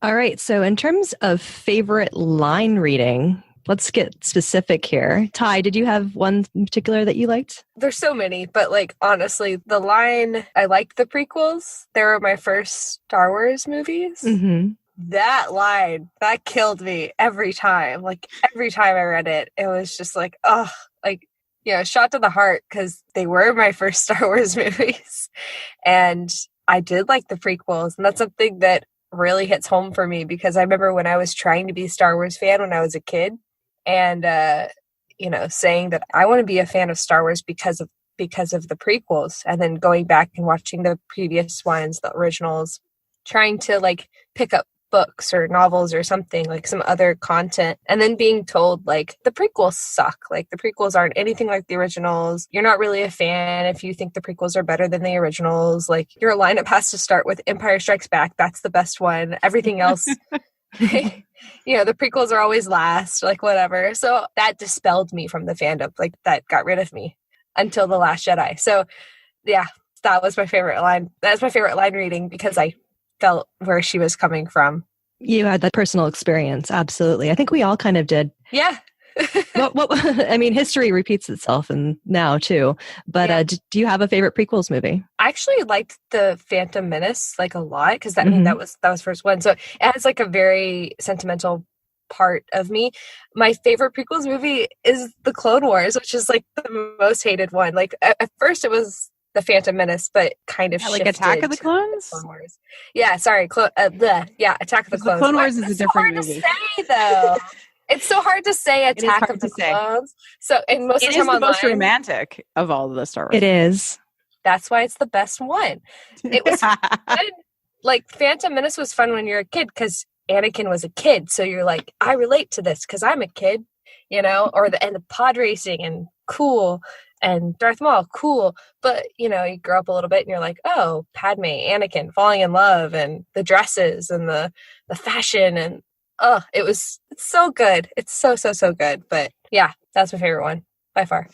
All right. So in terms of favorite line reading, let's get specific here. Ty, did you have one in particular that you liked?
There's so many, but like honestly, the line, I liked the prequels. They were my first Star Wars movies.
Mm-hmm.
That line, that killed me every time. Like every time I read it, it was just like, oh, like, shot to the heart because they were my first Star Wars movies. And I did like the prequels. And that's something that really hits home for me because I remember when I was trying to be a Star Wars fan when I was a kid and, saying that I want to be a fan of Star Wars because of the prequels, and then going back and watching the previous ones, the originals, trying to like pick up books or novels or something, like some other content, and then being told like the prequels suck, like the prequels aren't anything like the originals, you're not really a fan if you think the prequels are better than the originals, like your lineup has to start with Empire Strikes Back, that's the best one, everything else the prequels are always last, like whatever. So that dispelled me from the fandom, like that got rid of me until The Last Jedi. So yeah, that was my favorite line. That's my favorite line reading because I felt where she was coming from.
You had that personal experience. Absolutely. I think we all kind of did.
Yeah.
I mean, history repeats itself and now too. But do you have a favorite prequels movie?
I actually liked the Phantom Menace like a lot because that was first one. So it has like a very sentimental part of me. My favorite prequels movie is the Clone Wars, which is like the most hated one. Like at first it was the Phantom Menace, but kind of
like Attack of the Clones.
Clone Wars. Yeah, sorry, Attack of the Clones.
The Clone Wars is a different movie.
Hard to say though. It's so hard to say Attack of the Clones. So, and most of the time
it is the most romantic of all of the Star Wars.
It is.
That's why it's the best one. It was fun. Like Phantom Menace was fun when you're a kid because Anakin was a kid. So you're like, I relate to this because I'm a kid, or the pod racing and cool. And Darth Maul, cool. But, you grow up a little bit and you're like, oh, Padme, Anakin, falling in love and the dresses and the fashion. And, it's so good. It's so, so, so good. But yeah, that's my favorite one by far.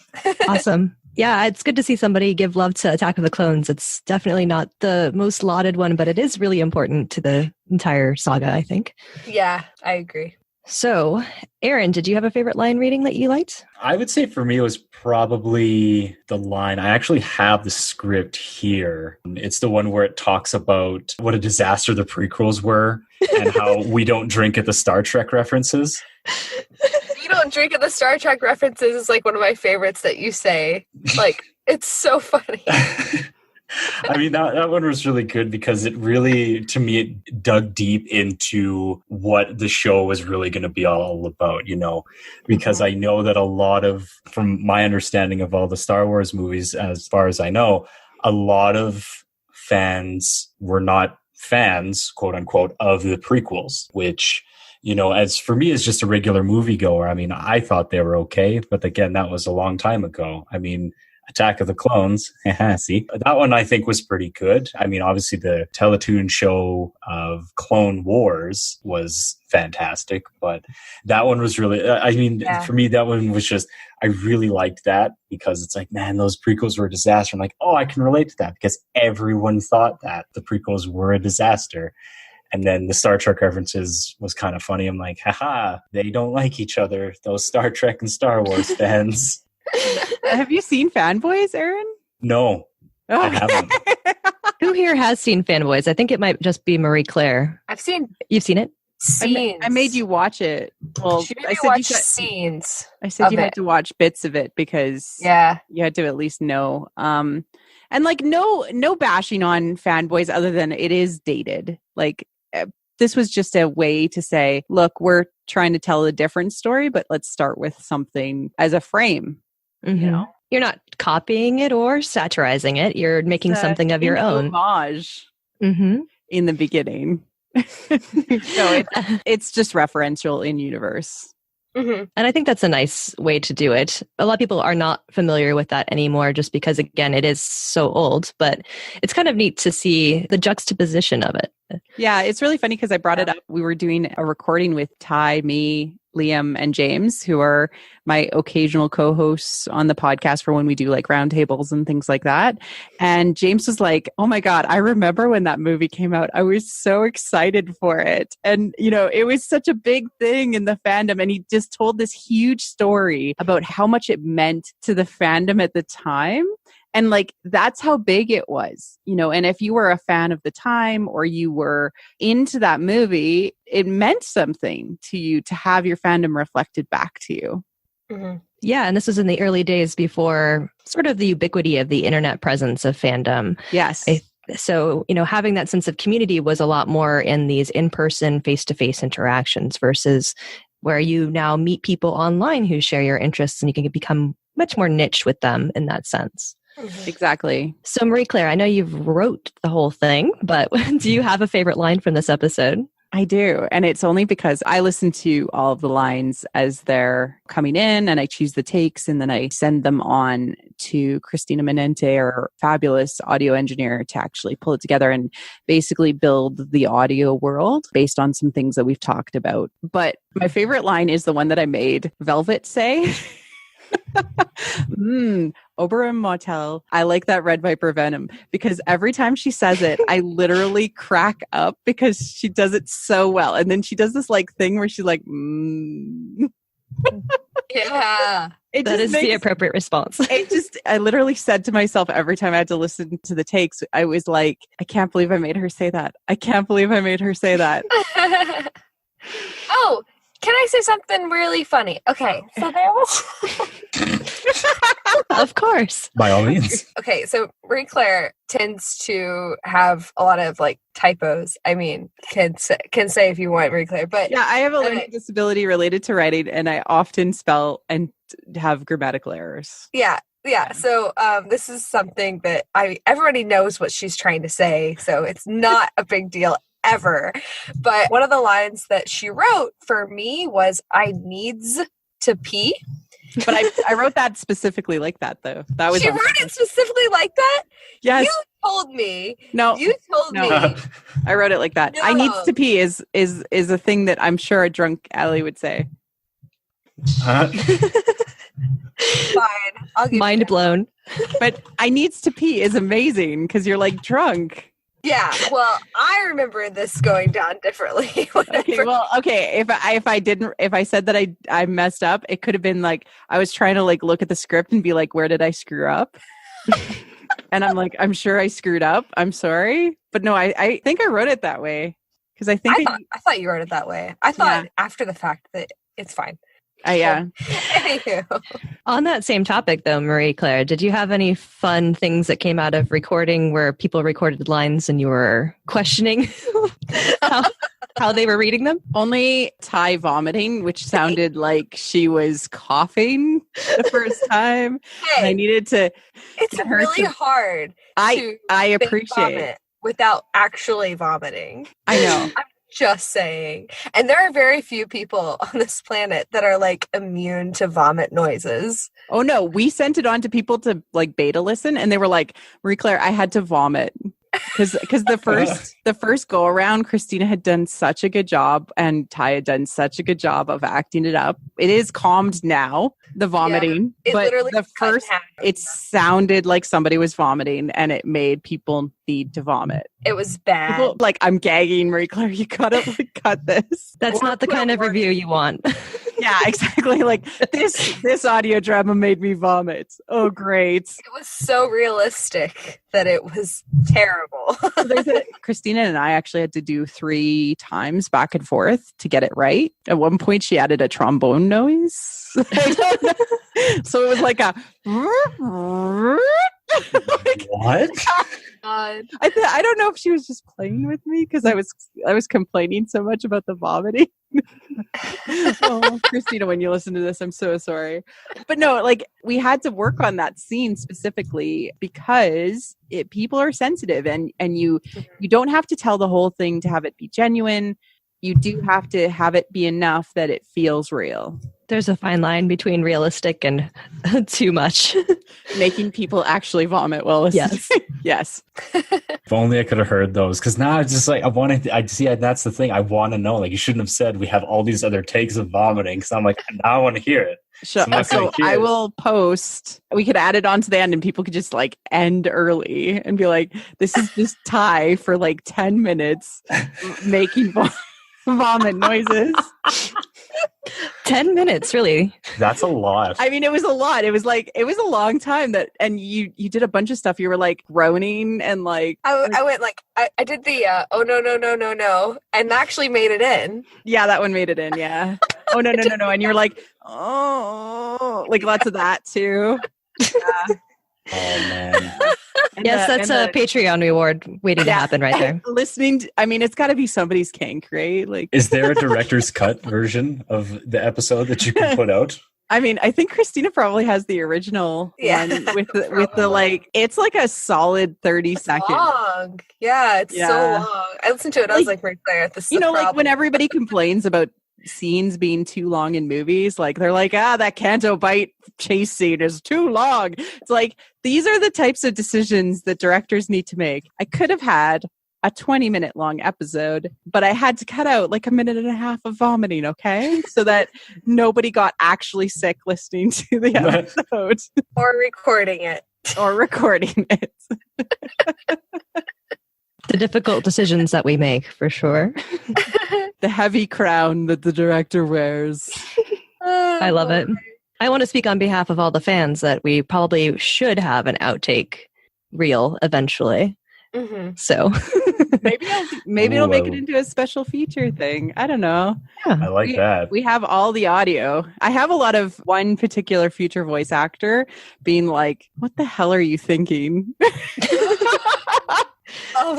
Awesome. Yeah, it's good to see somebody give love to Attack of the Clones. It's definitely not the most lauded one, but it is really important to the entire saga, I think.
Yeah, I agree.
So, Aaron, did you have a favorite line reading that you liked?
I would say for me, it was probably the line. I actually have the script here. It's the one where it talks about what a disaster the prequels were and how we don't drink at the Star Trek references.
You don't drink at the Star Trek references is like one of my favorites that you say. Like, it's so funny.
I mean, that one was really good because it really, to me, it dug deep into what the show was really going to be all about, because I know that a lot of, from my understanding of all the Star Wars movies, as far as I know, a lot of fans were not fans, quote unquote, of the prequels, which, as for me, is just a regular moviegoer. I mean, I thought they were okay, but again, that was a long time ago. I mean, Attack of the Clones, see, that one I think was pretty good. I mean, obviously the Teletoon show of Clone Wars was fantastic, but that one was really, for me, that one was just, I really liked that because it's like, man, those prequels were a disaster. I'm like, oh, I can relate to that because everyone thought that the prequels were a disaster. And then the Star Trek references was kind of funny. I'm like, haha, they don't like each other, those Star Trek and Star Wars fans.
Have you seen Fanboys, Aaron?
No, I haven't.
Who here has seen Fanboys? I think it might just be Marie Claire. You've seen it?
Scenes.
I made you watch it. Well,
I said watch scenes.
I said you had to watch bits of it because you had to at least know. And like no bashing on Fanboys other than it is dated. Like this was just a way to say, look, we're trying to tell a different story, but let's start with something as a frame.
Mm-hmm. You're not copying it or satirizing it. You're making something of your own.
Homage in the beginning. It's just referential in universe.
Mm-hmm. And I think that's a nice way to do it. A lot of people are not familiar with that anymore just because, again, it is so old. But it's kind of neat to see the juxtaposition of it.
Yeah, it's really funny because I brought it up. We were doing a recording with Ty, me, Liam and James, who are my occasional co-hosts on the podcast for when we do like roundtables and things like that. And James was like, oh my God, I remember when that movie came out. I was so excited for it. And, you know, it was such a big thing in the fandom. And he just told this huge story about how much it meant to the fandom at the time. And like, that's how big it was, you know, and if you were a fan of the time or you were into that movie, it meant something to you to have your fandom reflected back to you.
Mm-hmm. Yeah. And this was in the early days before sort of the ubiquity of the internet presence of fandom.
Yes.
So, you know, having that sense of community was a lot more in these in-person, face-to-face interactions versus where you now meet people online who share your interests and you can become much more niche with them in that sense.
Mm-hmm. Exactly.
So Marie Claire, I know you've wrote the whole thing, but do you have a favorite line from this episode?
I do. And it's only because I listen to all of the lines as they're coming in and I choose the takes and then I send them on to Christina Menente, our fabulous audio engineer, to actually pull it together and basically build the audio world based on some things that we've talked about. But my favorite line is the one that I made Velvet say. Oberon Motel. I like that Red Viper Venom because every time she says it, I literally crack up because she does it so well. And then she does this like thing where she's like,
Yeah.
That is the appropriate response.
I literally said to myself every time I had to listen to the takes, I was like, I can't believe I made her say that. I can't believe I made her say that.
Oh, can I say something really funny? Okay, so there was...
Of course.
By all means.
Okay, so Marie Claire tends to have a lot of like typos. I mean, can say if you want, Marie Claire, but...
Yeah, I have a learning disability related to writing, and I often spell and have grammatical errors.
Yeah. So this is something that everybody knows what she's trying to say, so it's not a big deal ever. But one of the lines that she wrote for me was, I needs to pee.
But I wrote that specifically like that, though. That was
she wrote it specifically like that?
Yes.
You told me.
No.
You told me.
I wrote it like that. No. I needs to pee is a thing that I'm sure a drunk Allie would say.
Fine. I'll give
Mind blown.
But I needs to pee is amazing because you're like drunk.
Yeah, well, I remember this going down differently.
Okay. If I said that I messed up, it could have been like I was trying to like look at the script and be like, where did I screw up? And I'm like, I'm sure I screwed up. I'm sorry, but no, I think I wrote it that way because I
thought you wrote it that way. I thought after the fact that it's fine.
Yeah.
On that same topic, though, Marie Claire, did you have any fun things that came out of recording where people recorded lines and you were questioning how they were reading them?
Only Ty vomiting, which sounded like she was coughing the first time.
Hey,
I needed to.
It's really hard.
I appreciate it
without actually vomiting.
I know.
Just saying. And there are very few people on this planet that are like immune to vomit noises.
Oh no, we sent it on to people to like beta listen and they were like, Marie Claire, I had to vomit. Because the first go around, Christina had done such a good job and Ty had done such a good job of acting it up. It is calmed now, the vomiting.
Yeah,
but the first, it sounded like somebody was vomiting and it made people need to vomit.
It was bad.
People, like, I'm gagging, Marie Claire, you gotta cut this.
That's not the kind of review you want.
Yeah, exactly. Like this audio drama made me vomit. Oh, great.
It was so realistic that it was terrible.
Christina and I actually had to do 3 times back and forth to get it right. At one point, she added a trombone noise. So it was like a...
What?
I don't know if she was just playing with me because I was complaining so much about the vomiting. Oh, Christina, when you listen to this, I'm so sorry. But no, like we had to work on that scene specifically because people are sensitive and you don't have to tell the whole thing to have it be genuine. You do have to have it be enough that it feels real.
There's a fine line between realistic and too much.
Making people actually vomit while listening.
Yes.
Yes.
If only I could have heard those, because now it's just like that's the thing. I want to know. Like, you shouldn't have said we have all these other takes of vomiting, because I'm like, now I want to hear it.
So I will post. We could add it on to the end, and people could just like end early and be like, "This is just Ty for like 10 minutes making vomit noises."
10 minutes, really?
That's a lot.
I mean, it was a lot. It was a long time and you did a bunch of stuff. You were like groaning and like
I went like I did the oh no, and actually made it in.
Yeah, that one made it in. Yeah. Oh no, and you're like, oh, like lots of that too. Yeah.
Oh man.
Yes, that's a Patreon reward waiting to happen right there.
It's got to be somebody's kink, right? Like,
is there a director's cut version of the episode that you can put out?
I mean, I think Christina probably has the original one with the like, it's like a solid 30 seconds.
Long. Yeah, it's so long. I listened to it. I was like, right there. This is
like when everybody complains about scenes being too long in movies, like they're like, that Canto Bite chase scene is too long. It's like, these are the types of decisions that directors need to make. I could have had a 20-minute long episode, but I had to cut out like a minute and a half of vomiting, okay? So that nobody got actually sick listening to the episode.
Or recording it.
The difficult decisions that we make, for sure.
The heavy crown that the director wears.
I love it. I want to speak on behalf of all the fans that we probably should have an outtake reel eventually.
Mm-hmm.
So
maybe it'll make it into a special feature thing. I don't know.
Yeah.
I like that.
We have all the audio. I have a lot of one particular future voice actor being like, what the hell are you thinking?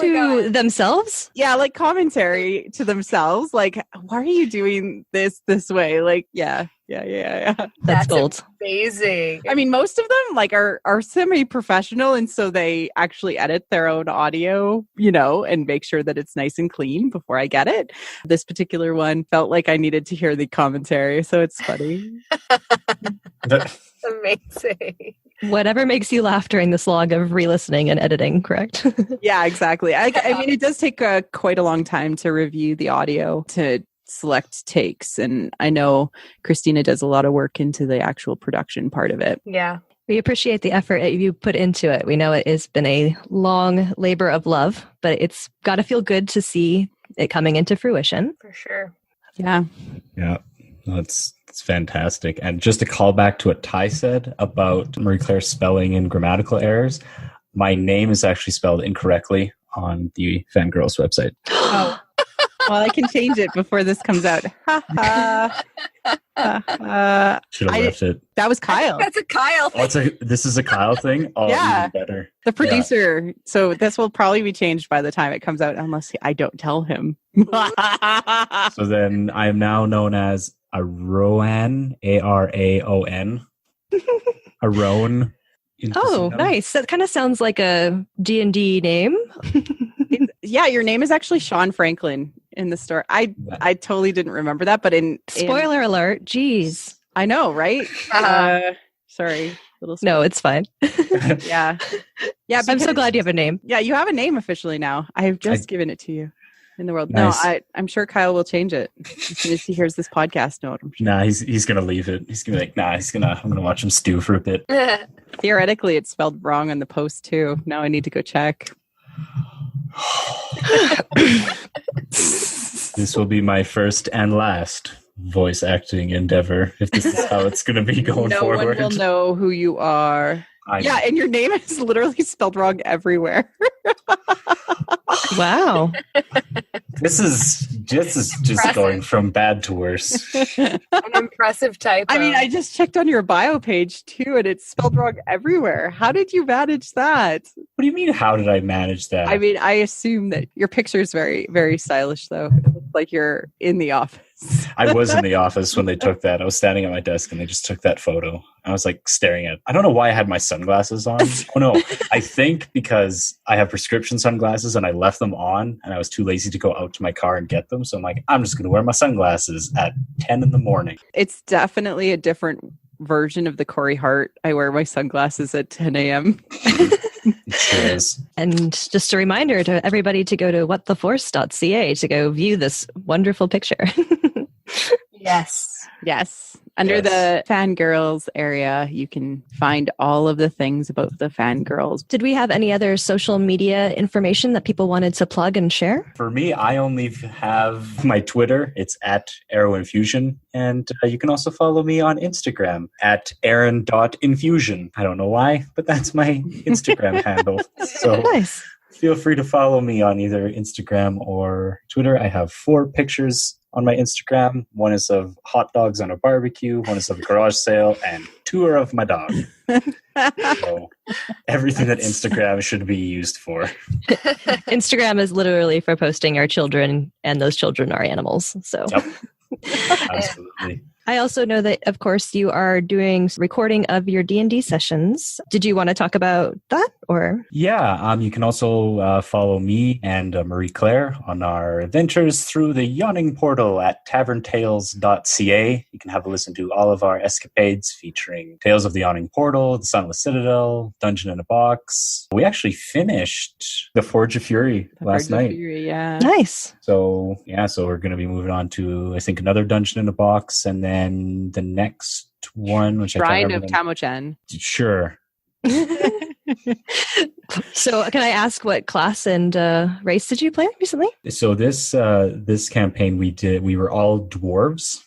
To
themselves?
Yeah, like commentary to themselves. Like, why are you doing this way? Like, yeah.
That's gold.
Amazing.
I mean, most of them like are semi-professional, and so they actually edit their own audio, and make sure that it's nice and clean before I get it. This particular one felt like I needed to hear the commentary, so it's funny.
Amazing.
Whatever makes you laugh during the slog of re-listening and editing, correct?
Yeah, exactly. I mean, it does take quite a long time to review the audio, to select takes, and I know Christina does a lot of work into the actual production part of it.
Yeah.
We appreciate the effort you put into it. We know it has been a long labor of love, but it's got to feel good to see it coming into fruition.
For sure.
Yeah.
Yeah. It's fantastic. And just to call back to what Ty said about Marie Claire's spelling and grammatical errors, my name is actually spelled incorrectly on the Fangirls website.
Oh. Well, I can change it before this comes out.
Should have left it.
That was Kyle.
That's a Kyle thing.
This is a Kyle thing? Oh,
yeah.
Even better.
The producer. Yeah. So this will probably be changed by the time it comes out, unless I don't tell him.
So then I am now known as Araon, Araon. Araon.
Oh, nice. That kind of sounds like a D&D name.
Yeah, your name is actually Sean Franklin in the story. I totally didn't remember that, but
spoiler alert. Jeez.
I know, right? Sorry.
No, it's fine.
Yeah.
I'm so glad you have a name.
Yeah, you have a name officially now. I have just given it to you in the world.
Nice.
No, I'm sure Kyle will change it as soon as he hears this podcast note. I'm sure.
Nah, he's gonna leave it. He's gonna be like, I'm gonna watch him stew for a bit.
Theoretically, it's spelled wrong on the post too. Now I need to go check.
This will be my first and last voice acting endeavor, if this is how it's going to be going forward.
No one will know who you are. Yeah, and your name is literally spelled wrong everywhere.
Wow.
This is just going from bad to worse.
An impressive typo.
I mean, I just checked on your bio page too, and it's spelled wrong everywhere. How did you manage that?
What do you mean, how did I manage that?
I mean, I assume that your picture is very, very stylish, though. It looks like you're in the office.
I was in the office when they took that. I was standing at my desk and they just took that photo. I was like staring at it. I don't know why I had my sunglasses on. Oh no, I think because I have prescription sunglasses and I left them on and I was too lazy to go out to my car and get them. So I'm like, I'm just going to wear my sunglasses at 10 in the morning.
It's definitely a different version of the Corey Hart. I wear my sunglasses at 10 a.m.
Sure is.
And just a reminder to everybody to go to whattheforce.ca to go view this wonderful picture.
Yes.
Yes. Under the Fangirls area, you can find all of the things about the Fangirls.
Did we have any other social media information that people wanted to plug and share?
For me, I only have my Twitter. It's at ArrowInfusion. And you can also follow me on Instagram at Aaron.infusion. I don't know why, but that's my Instagram handle. So
Nice.
Feel free to follow me on either Instagram or Twitter. I have 4 pictures on my Instagram. One is of hot dogs on a barbecue, one is of a garage sale, and 2 are of my dog. So everything that Instagram should be used for.
Instagram is literally for posting our children, and those children are animals. So,
Yep. Absolutely.
I also know that, of course, you are doing recording of your D&D sessions. Did you want to talk about that, or?
Yeah, you can also follow me and Marie Claire on our adventures through the Yawning Portal at taverntales.ca. You can have a listen to all of our escapades featuring Tales of the Yawning Portal, The Sunless Citadel, Dungeon in a Box. We actually finished The Forge of Fury last night.
Fury, yeah.
Nice.
So we're going to be moving on to, I think, another Dungeon in a Box, and then the next one, which
Shrine
I can't
of
remember.
Tamochen.
Sure.
So can I ask what class and race did you play recently?
So this campaign we were all dwarves,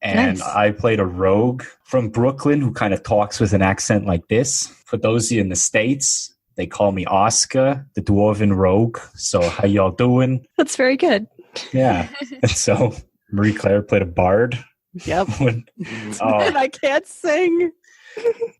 and
Nice.
I played a rogue from Brooklyn who kind of talks with an accent like this. For those of you in the States, they call me Oscar, the dwarven rogue. So how y'all doing?
That's very good.
Yeah. And so Marie Claire played a bard.
Yep.
And
I can't sing.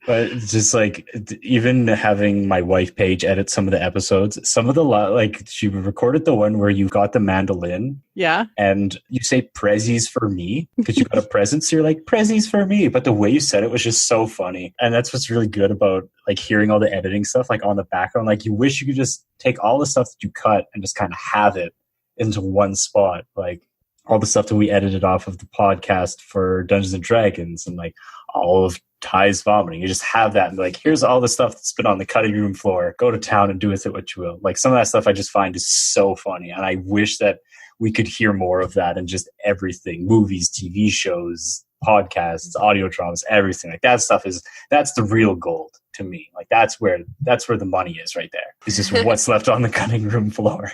But it's just like, even having my wife Paige edit some of the episodes, some of the like she recorded the one where you got the mandolin,
Yeah.
and you say prezzies for me because you got a present, so you're like prezzies for me, but the way you said it was just so funny. And that's what's really good about like hearing all the editing stuff like on the background. Like you wish you could just take all the stuff that you cut and just kind of have it into one spot, like all the stuff that we edited off of the podcast for Dungeons and Dragons, and like all of Ty's vomiting. You just have that and be like, here's all the stuff that's been on the cutting room floor. Go to town and do with it what you will. Like some of that stuff I just find is so funny. And I wish that we could hear more of that in just everything. Movies, TV shows, podcasts, audio dramas, everything. Like that stuff that's the real gold to me. Like that's where the money is right there. It's just what's left on the cutting room floor.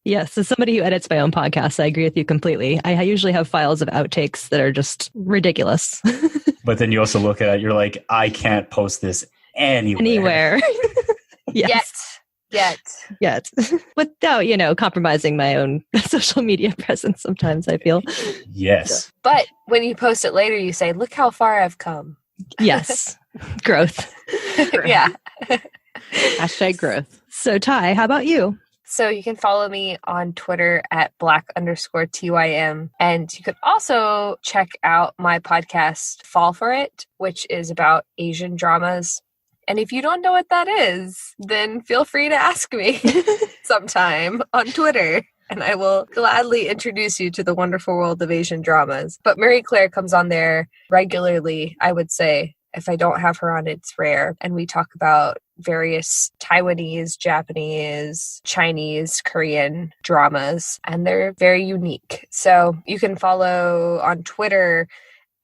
Yes, as somebody who edits my own podcast, I agree with you completely. I usually have files of outtakes that are just ridiculous.
But then you also look at it, you're like, I can't post this anywhere.
Yes.
Yet.
Without, compromising my own social media presence sometimes, I feel.
Yes.
But when you post it later, you say, look how far I've come.
Yes. Growth.
Yeah.
Hashtag growth.
So Ty, how about you?
So you can follow me on Twitter at @black_TYM. And you could also check out my podcast, Fall For It, which is about Asian dramas. And if you don't know what that is, then feel free to ask me sometime on Twitter, and I will gladly introduce you to the wonderful world of Asian dramas. But Marie Claire comes on there regularly, I would say. If I don't have her on, it's rare. And we talk about various Taiwanese, Japanese, Chinese, Korean dramas, and they're very unique. So you can follow on Twitter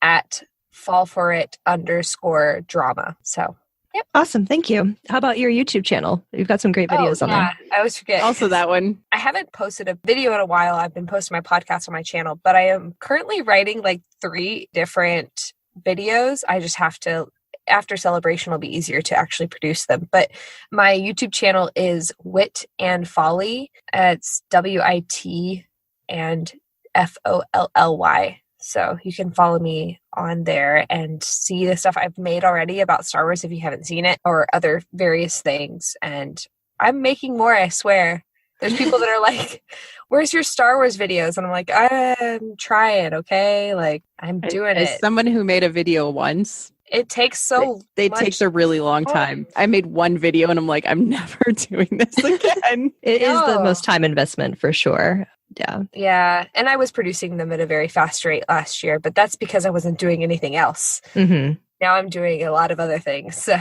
at fallforit_drama. So, yep.
Awesome. Thank you. How about your YouTube channel? You've got some great videos on there.
I always forget.
Also that one.
I haven't posted a video in a while. I've been posting my podcast on my channel, but I am currently writing like 3 different videos. I just have to, after Celebration will be easier to actually produce them. But my YouTube channel is Wit and Folly. It's WIT and FOLLY. So you can follow me on there and see the stuff I've made already about Star Wars if you haven't seen it, or other various things. And I'm making more, I swear. There's people that are like, where's your Star Wars videos? And I'm like, I'm trying, okay? Like, I'm doing it.
As someone who made a video once,
it takes
it takes a really long time. I made one video and I'm like, I'm never doing this again.
It is the most time investment for sure. Yeah.
Yeah. And I was producing them at a very fast rate last year, but that's because I wasn't doing anything else.
Mm-hmm.
now I'm doing a lot of other things. So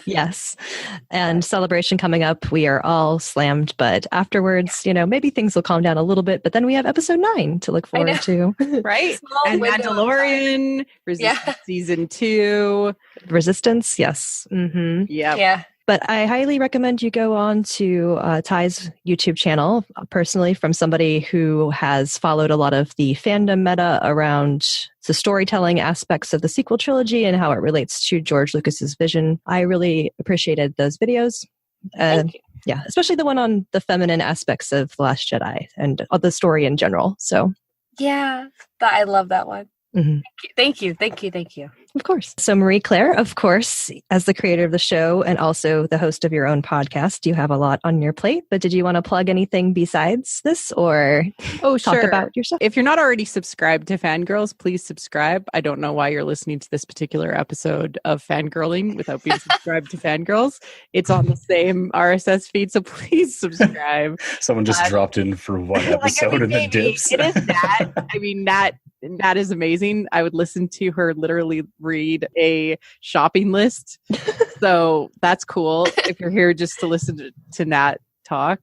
Yes. And Celebration coming up. We are all slammed, but afterwards, maybe things will calm down a little bit. But then we have episode 9 to look forward to.
Right?
Small
And
window of
Mandalorian, Resistance season 2.
Resistance, yes. Mm-hmm.
Yeah.
But I highly recommend you go on to Ty's YouTube channel, personally, from somebody who has followed a lot of the fandom meta around the storytelling aspects of the sequel trilogy and how it relates to George Lucas's vision. I really appreciated those videos.
Thank you.
Yeah, especially the one on the feminine aspects of The Last Jedi and the story in general. So,
yeah, I love that one.
Mm-hmm.
Thank you.
Of course. So Marie Claire, of course, as the creator of the show and also the host of your own podcast, you have a lot on your plate. But did you want to plug anything besides this or talk about yourself?
If you're not already subscribed to Fangirls, please subscribe. I don't know why you're listening to this particular episode of Fangirling without being subscribed to Fangirls. It's on the same RSS feed, so please subscribe.
Someone just dropped in for one episode and then dips.
It is that. I mean, that is amazing. I would listen to her literally read a shopping list. So that's cool. If you're here just to listen to Nat talk,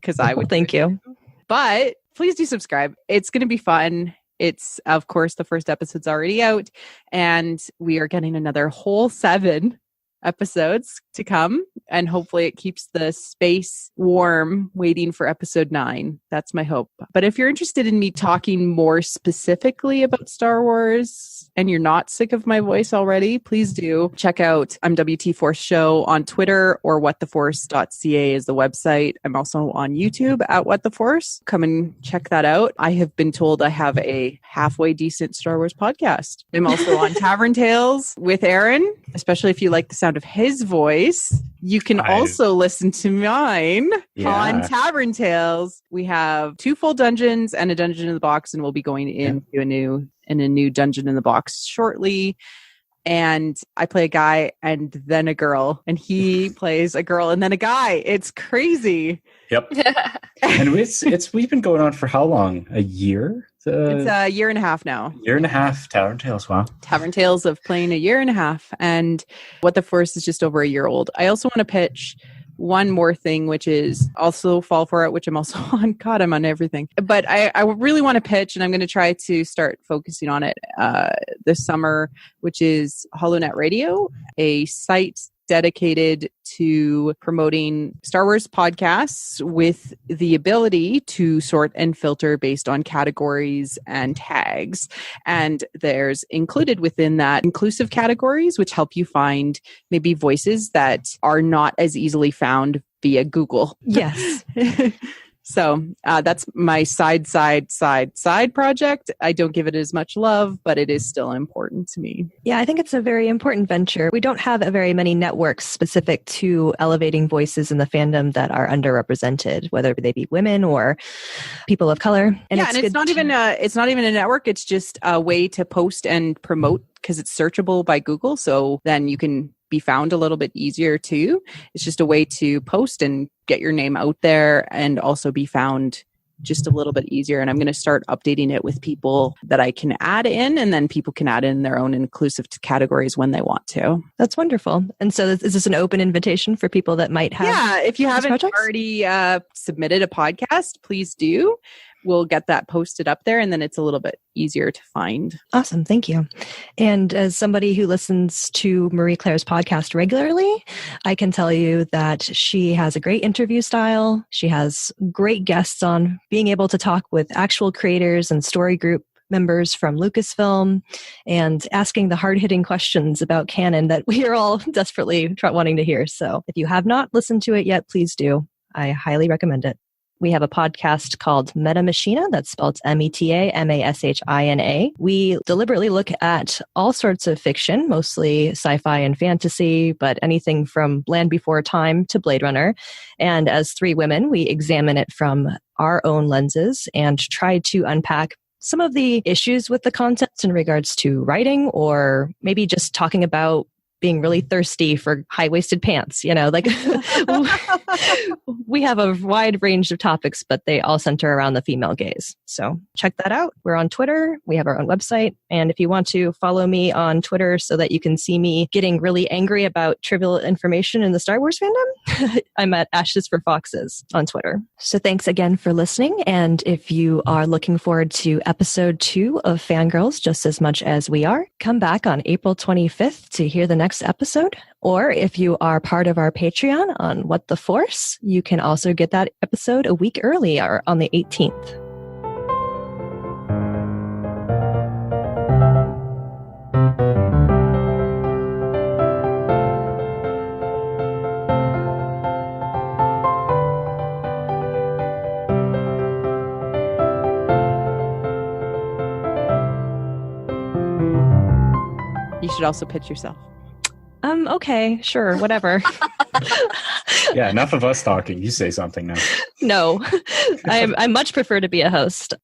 because I would.
Thank you.
But please do subscribe. It's going to be fun. It's, of course, the first episode's already out, and we are getting another whole 7 episodes to come, and hopefully it keeps the space warm waiting for episode 9. That's my hope. But if you're interested in me talking more specifically about Star Wars and you're not sick of my voice already, please do check out WT Force Show on Twitter, or whattheforce.ca is the website. I'm also on YouTube at What the Force. Come and check that out. I have been told I have a halfway decent Star Wars podcast. I'm also on Tavern Tales with Aaron, especially if you like the sound of his voice. You can also listen to mine on Tavern Tales. We have 2 full dungeons and a dungeon in the box, and we'll be going into a new dungeon in the box shortly. And I play a guy and then a girl, and he plays a girl and then a guy. It's crazy.
Yep. And we've been going on for how long? A year?
It's a year and a half now.
Year and a half, Tavern Tales. Wow.
Tavern Tales of playing a year and a half. And What the Force is just over a year old. I also want to pitch one more thing, which is also Fall For It, which I'm also on. God, I'm on everything. But I really want to pitch, and I'm going to try to start focusing on it this summer, which is HoloNet Radio, a site dedicated to promoting Star Wars podcasts with the ability to sort and filter based on categories and tags. And there's included within that inclusive categories, which help you find maybe voices that are not as easily found via Google.
Yes.
So that's my side project. I don't give it as much love, but it is still important to me.
Yeah, I think it's a very important venture. We don't have very many networks specific to elevating voices in the fandom that are underrepresented, whether they be women or people of color. And
it's not even a network. It's just a way to post and promote, because it's searchable by Google. So then you can be found a little bit easier too. It's just a way to post and get your name out there and also be found just a little bit easier. And I'm going to start updating it with people that I can add in, and then people can add in their own inclusive categories when they want to.
That's wonderful. And so is this an open invitation for people that might have?
Yeah, if you haven't already submitted a podcast, please do. We'll get that posted up there, and then it's a little bit easier to find.
Awesome. Thank you. And as somebody who listens to Marie Claire's podcast regularly, I can tell you that she has a great interview style. She has great guests on, being able to talk with actual creators and story group members from Lucasfilm and asking the hard-hitting questions about canon that we are all desperately wanting to hear. So if you have not listened to it yet, please do. I highly recommend it. We have a podcast called Meta Machina, that's spelled META-MASHINA. We deliberately look at all sorts of fiction, mostly sci-fi and fantasy, but anything from Land Before Time to Blade Runner. And as 3 women, we examine it from our own lenses and try to unpack some of the issues with the content in regards to writing, or maybe just talking about being really thirsty for high-waisted pants, you know, like we have a wide range of topics, but they all center around the female gaze. So check that out. We're on Twitter. We have our own website. And if you want to follow me on Twitter so that you can see me getting really angry about trivial information in the Star Wars fandom, I'm at Ashes for Foxes on Twitter. So thanks again for listening. And if you are looking forward to episode 2 of Fangirls just as much as we are, come back on April 25th to hear the next episode. Or if you are part of our Patreon on What the Force, you can also get that episode a week early or on the 18th.
You should also pitch yourself.
Okay, sure, whatever.
Yeah, enough of us talking. You say something now.
No, I much prefer to be a host.